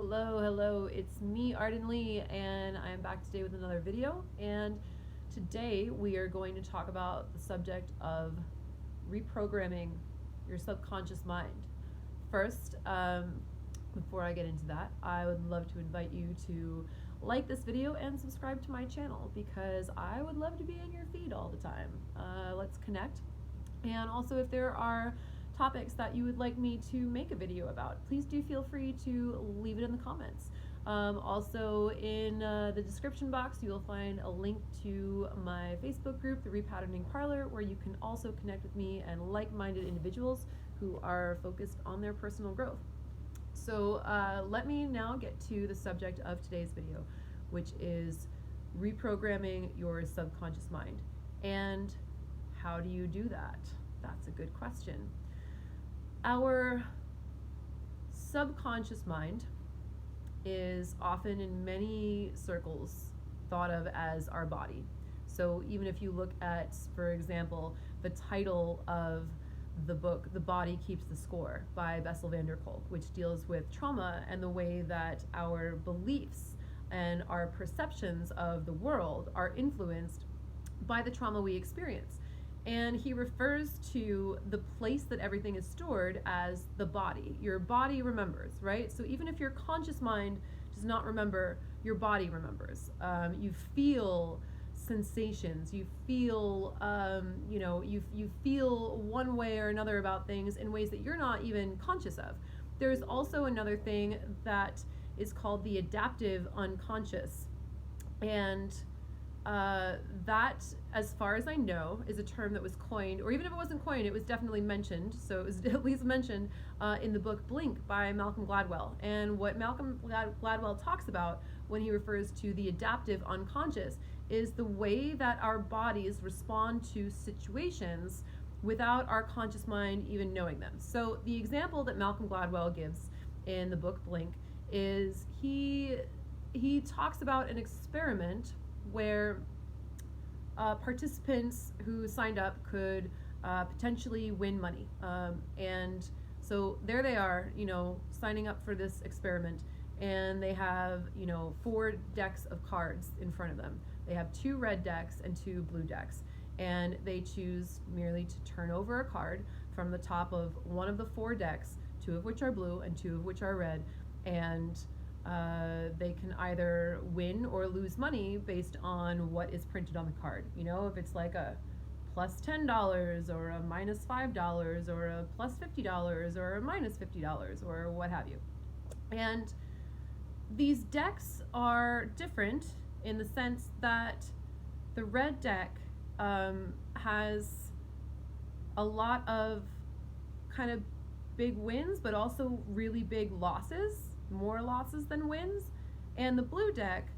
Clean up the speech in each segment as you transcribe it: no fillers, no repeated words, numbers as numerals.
Hello, it's me, Arden Lee, and I am back today with another video. And today we are going to talk about the subject of reprogramming your subconscious mind. First, before I get into that, I would love to invite you to like this video and subscribe to my channel because I would love to be in your feed all the time. Let's connect. And also, if there are topics that you would like me to make a video about, please do feel free to leave it in the comments. Also in the description box you will find a link to my Facebook group, the Repatterning Parlor, where you can also connect with me and like-minded individuals who are focused on their personal growth. So let me now get to the subject of today's video, which is reprogramming your subconscious mind. And how do you do that? That's a good question. Our subconscious mind is often in many circles thought of as our body. So even if you look at, for example, the title of the book, The Body Keeps the Score by Bessel van der Kolk, which deals with trauma and the way that our beliefs and our perceptions of the world are influenced by the trauma we experience. And he refers to the place that everything is stored as the body. Your body remembers, right? So even if your conscious mind does not remember, your body remembers. You feel sensations, you feel, you feel one way or another about things in ways that you're not even conscious of. There's also another thing that is called the adaptive unconscious. And that, as far as I know, is a term that was coined, or even if it wasn't coined, it was definitely mentioned. So it was at least mentioned in the book Blink by Malcolm Gladwell. And what Malcolm Gladwell talks about when he refers to the adaptive unconscious is the way that our bodies respond to situations without our conscious mind even knowing them. So the example that Malcolm Gladwell gives in the book Blink is he talks about an experiment where participants who signed up could potentially win money. And so there they are, signing up for this experiment, and they have, 4 decks of cards in front of them. They have 2 red decks and 2 blue decks, and they choose merely to turn over a card from the top of one of the 4 decks, 2 of which are blue and 2 of which are red, and they can either win or lose money based on what is printed on the card. If it's like a plus $10 or a minus $5 or a plus $50 or a minus $50 or what have you. And these decks are different in the sense that the red deck has a lot of kind of big wins, but also really big losses. More losses than wins. And the blue deck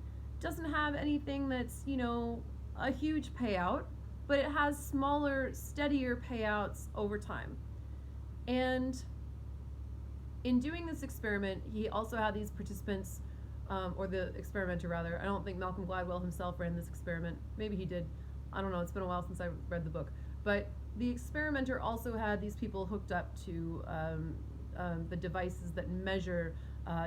doesn't have anything that's, a huge payout, but it has smaller, steadier payouts over time. And in doing this experiment, he also had these participants, or the experimenter rather. I don't think Malcolm Gladwell himself ran this experiment. Maybe he did. I don't know. It's been a while since I read the book. But the experimenter also had these people hooked up to the devices that measure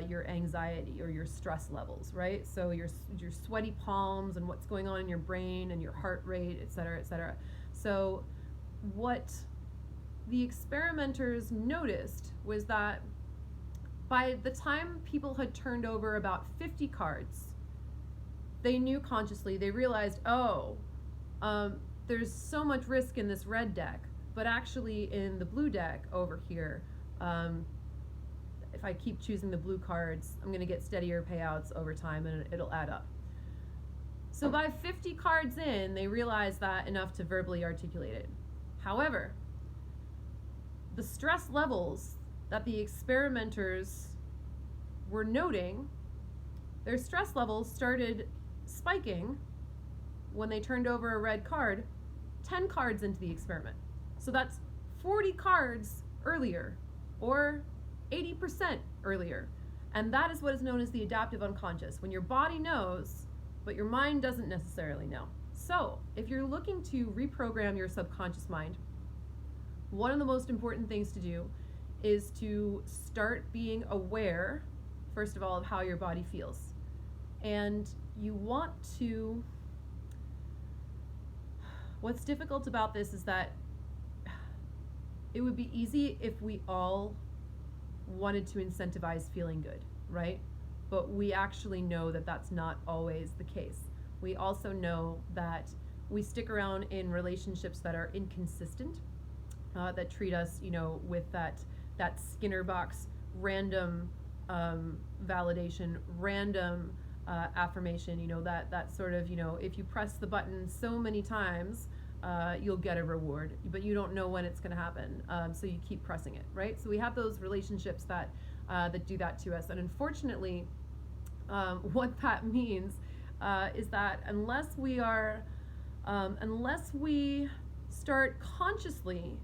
your anxiety or your stress levels, right? So your sweaty palms and what's going on in your brain and your heart rate, et cetera, et cetera. So what the experimenters noticed was that by the time people had turned over about 50 cards, they knew consciously, they realized, there's so much risk in this red deck, but actually in the blue deck over here, if I keep choosing the blue cards, I'm going to get steadier payouts over time and it'll add up. So by 50 cards in, they realized that enough to verbally articulate it. However, the stress levels that the experimenters were noting, their stress levels started spiking when they turned over a red card 10 cards into the experiment. So that's 40 cards earlier, or 80% earlier. And that is what is known as the adaptive unconscious, when your body knows, but your mind doesn't necessarily know. So if you're looking to reprogram your subconscious mind, one of the most important things to do is to start being aware first of all, of how your body feels. And you want to, what's difficult about this is that it would be easy if we all wanted to incentivize feeling good, right? But we actually know that that's not always the case. We also know that we stick around in relationships that are inconsistent, that treat us, with that Skinner box, random validation, random affirmation, that sort of, if you press the button so many times, you'll get a reward, but you don't know when it's going to happen, so you keep pressing it, right? So we have those relationships that do that to us, and unfortunately, what that means is that unless we start consciously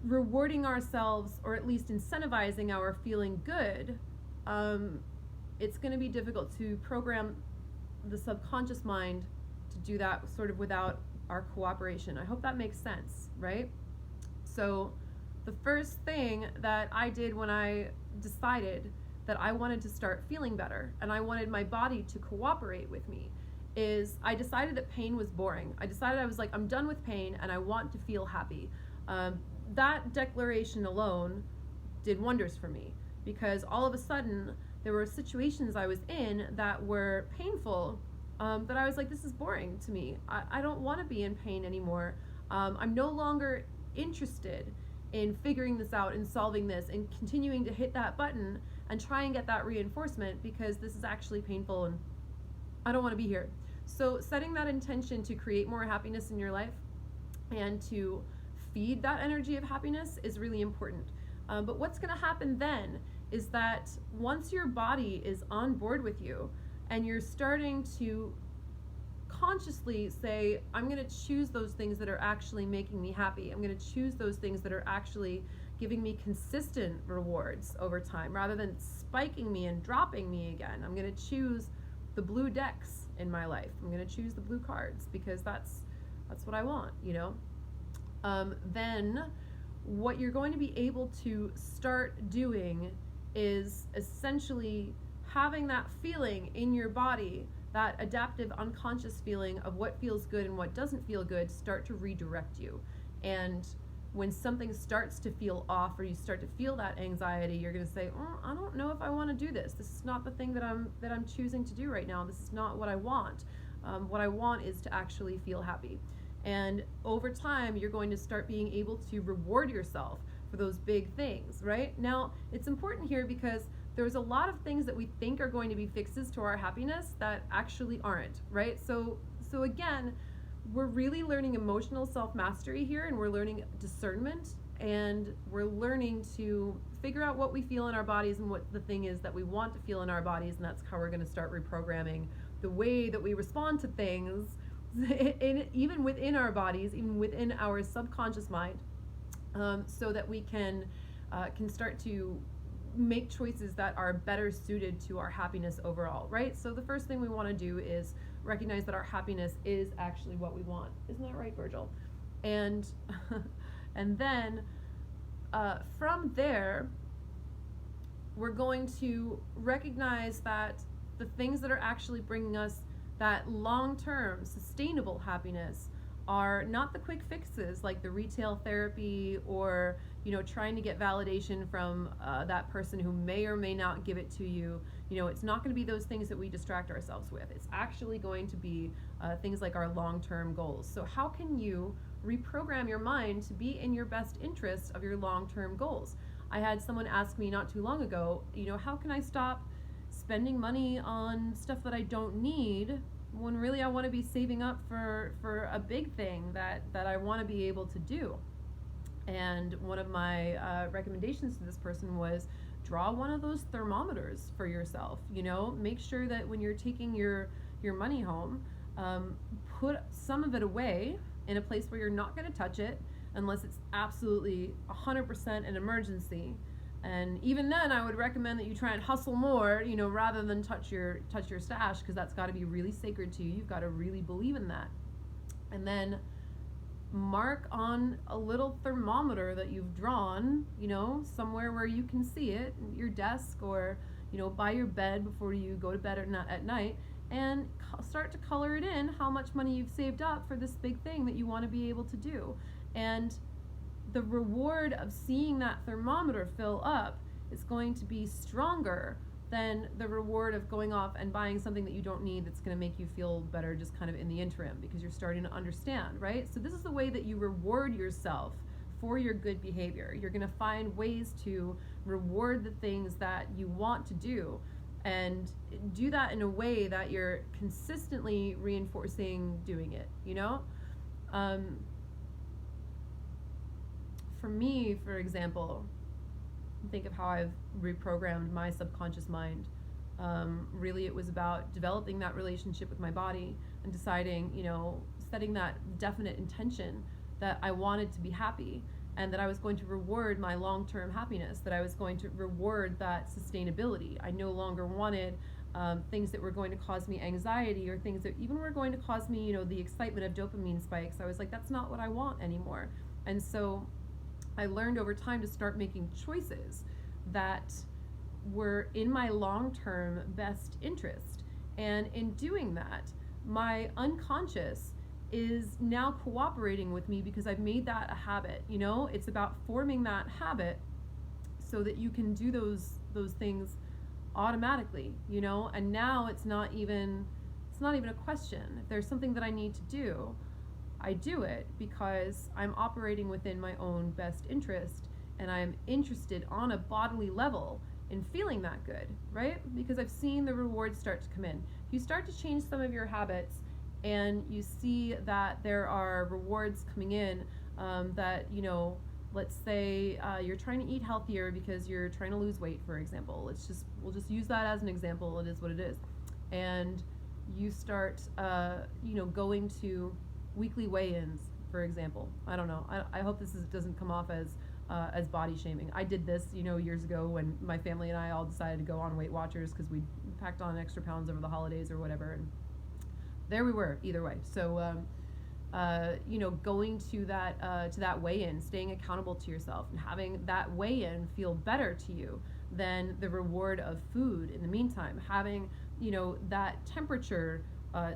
rewarding ourselves, or at least incentivizing our feeling good, it's going to be difficult to program the subconscious mind to do that sort of without our cooperation. I hope that makes sense, right? So the first thing that I did when I decided that I wanted to start feeling better and I wanted my body to cooperate with me is I decided that pain was boring. I decided, I was like, I'm done with pain and I want to feel happy. That declaration alone did wonders for me, because all of a sudden there were situations I was in that were painful, that I was like, this is boring to me. I don't want to be in pain anymore. I'm no longer interested in figuring this out and solving this and continuing to hit that button and try and get that reinforcement, because this is actually painful and I don't want to be here. So setting that intention to create more happiness in your life and to feed that energy of happiness is really important. But what's going to happen then is that once your body is on board with you and you're starting to consciously say, I'm going to choose those things that are actually making me happy. I'm going to choose those things that are actually giving me consistent rewards over time, rather than spiking me and dropping me again. I'm going to choose the blue decks in my life. I'm going to choose the blue cards because that's what I want, Then what you're going to be able to start doing is essentially having that feeling in your body, that adaptive unconscious feeling of what feels good and what doesn't feel good, start to redirect you. And when something starts to feel off, or you start to feel that anxiety, you're going to say, I don't know if I want to do this. This is not the thing that I'm choosing to do right now. This is not what I want. What I want is to actually feel happy. And over time, you're going to start being able to reward yourself for those big things, right? Now, it's important here because there's a lot of things that we think are going to be fixes to our happiness that actually aren't, right? So again, we're really learning emotional self-mastery here, and we're learning discernment, and we're learning to figure out what we feel in our bodies and what the thing is that we want to feel in our bodies, and that's how we're going to start reprogramming the way that we respond to things, even within our bodies, even within our subconscious mind, so that we can start to make choices that are better suited to our happiness overall, right? So the first thing we want to do is recognize that our happiness is actually what we want. Isn't that right, Virgil? And then from there, we're going to recognize that the things that are actually bringing us that long-term sustainable happiness are not the quick fixes like the retail therapy, or trying to get validation from that person who may or may not give it to you. It's not going to be those things that we distract ourselves with. It's actually going to be things like our long-term goals. So how can you reprogram your mind to be in your best interest of your long-term goals? I had someone ask me not too long ago, how can I stop spending money on stuff that I don't need when really I want to be saving up for a big thing that I want to be able to do? And one of my recommendations to this person was draw one of those thermometers for yourself. Make sure that when you're taking your money home, put some of it away in a place where you're not going to touch it unless it's absolutely 100% an emergency. And even then, I would recommend that you try and hustle more, rather than touch your stash, because that's got to be really sacred to you. You've got to really believe in that. And then mark on a little thermometer that you've drawn, somewhere where you can see it, your desk or, by your bed before you go to bed at night, and start to color it in how much money you've saved up for this big thing that you want to be able to do. And the reward of seeing that thermometer fill up is going to be stronger than the reward of going off and buying something that you don't need that's going to make you feel better just kind of in the interim, because you're starting to understand, right? So this is the way that you reward yourself for your good behavior. You're going to find ways to reward the things that you want to do, and do that in a way that you're consistently reinforcing doing it, For me, for example, think of how I've reprogrammed my subconscious mind. Really, it was about developing that relationship with my body and deciding, setting that definite intention that I wanted to be happy, and that I was going to reward my long-term happiness, that I was going to reward that sustainability. I no longer wanted things that were going to cause me anxiety, or things that even were going to cause me, the excitement of dopamine spikes. I was like, that's not what I want anymore. And so I learned over time to start making choices that were in my long-term best interest. And in doing that, my unconscious is now cooperating with me because I've made that a habit. It's about forming that habit so that you can do those things automatically, and now it's not even a question. If there's something that I need to do, I do it because I'm operating within my own best interest, and I'm interested on a bodily level in feeling that good, right? Because I've seen the rewards start to come in. If you start to change some of your habits and you see that there are rewards coming in, that, let's say you're trying to eat healthier because you're trying to lose weight, for example. We'll just use that as an example. It is what it is. And you start, going to weekly weigh-ins, for example. I don't know. I hope this doesn't come off as body shaming. I did this, years ago when my family and I all decided to go on Weight Watchers because we packed on extra pounds over the holidays or whatever, and there we were. Either way, so going to that weigh-in, staying accountable to yourself, and having that weigh-in feel better to you than the reward of food in the meantime. Having that temperature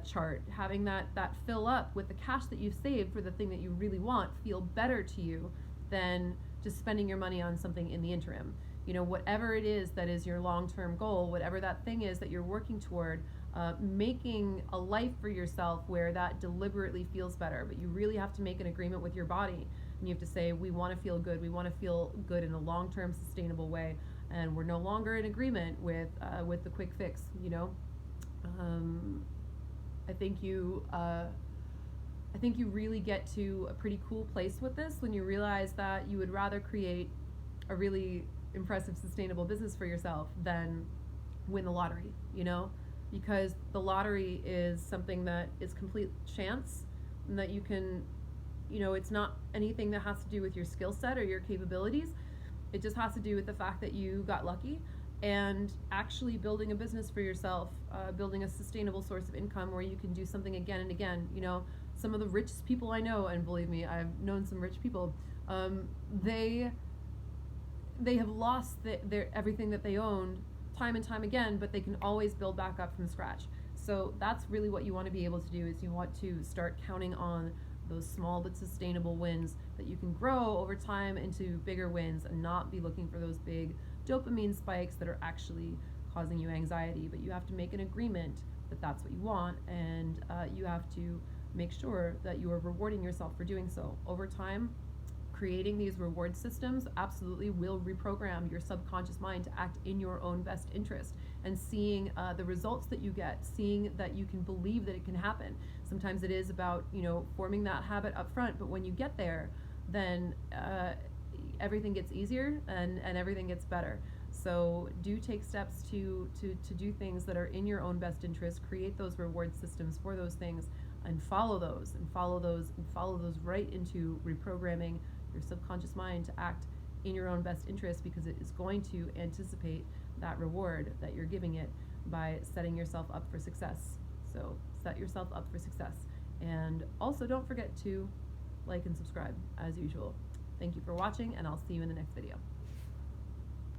chart, having that fill up with the cash that you've saved for the thing that you really want feel better to you than just spending your money on something in the interim. Whatever it is that is your long-term goal, whatever that thing is that you're working toward, making a life for yourself where that deliberately feels better. But you really have to make an agreement with your body, and you have to say, we want to feel good. We want to feel good in a long-term sustainable way, and we're no longer in agreement with the quick fix. I think you really get to a pretty cool place with this when you realize that you would rather create a really impressive, sustainable business for yourself than win the lottery, because the lottery is something that is complete chance, and that you can, it's not anything that has to do with your skill set or your capabilities. It just has to do with the fact that you got lucky, and actually building a business for yourself, building a sustainable source of income where you can do something again and again. Some of the richest people I know, and believe me, I've known some rich people, they have lost their everything that they owned time and time again, but they can always build back up from scratch. So that's really what you want to be able to do, is you want to start counting on those small but sustainable wins that you can grow over time into bigger wins, and not be looking for those big dopamine spikes that are actually causing you anxiety. But you have to make an agreement that that's what you want, and you have to make sure that you are rewarding yourself for doing so. Over time, creating these reward systems absolutely will reprogram your subconscious mind to act in your own best interest, and seeing the results that you get, seeing that you can believe that it can happen. Sometimes it is about forming that habit up front, but when you get there, then everything gets easier and everything gets better. So do take steps to do things that are in your own best interest. Create those reward systems for those things, and follow those right into reprogramming your subconscious mind to act in your own best interest, because it is going to anticipate that reward that you're giving it by setting yourself up for success. So set yourself up for success. And also don't forget to like and subscribe as usual. Thank you for watching, and I'll see you in the next video.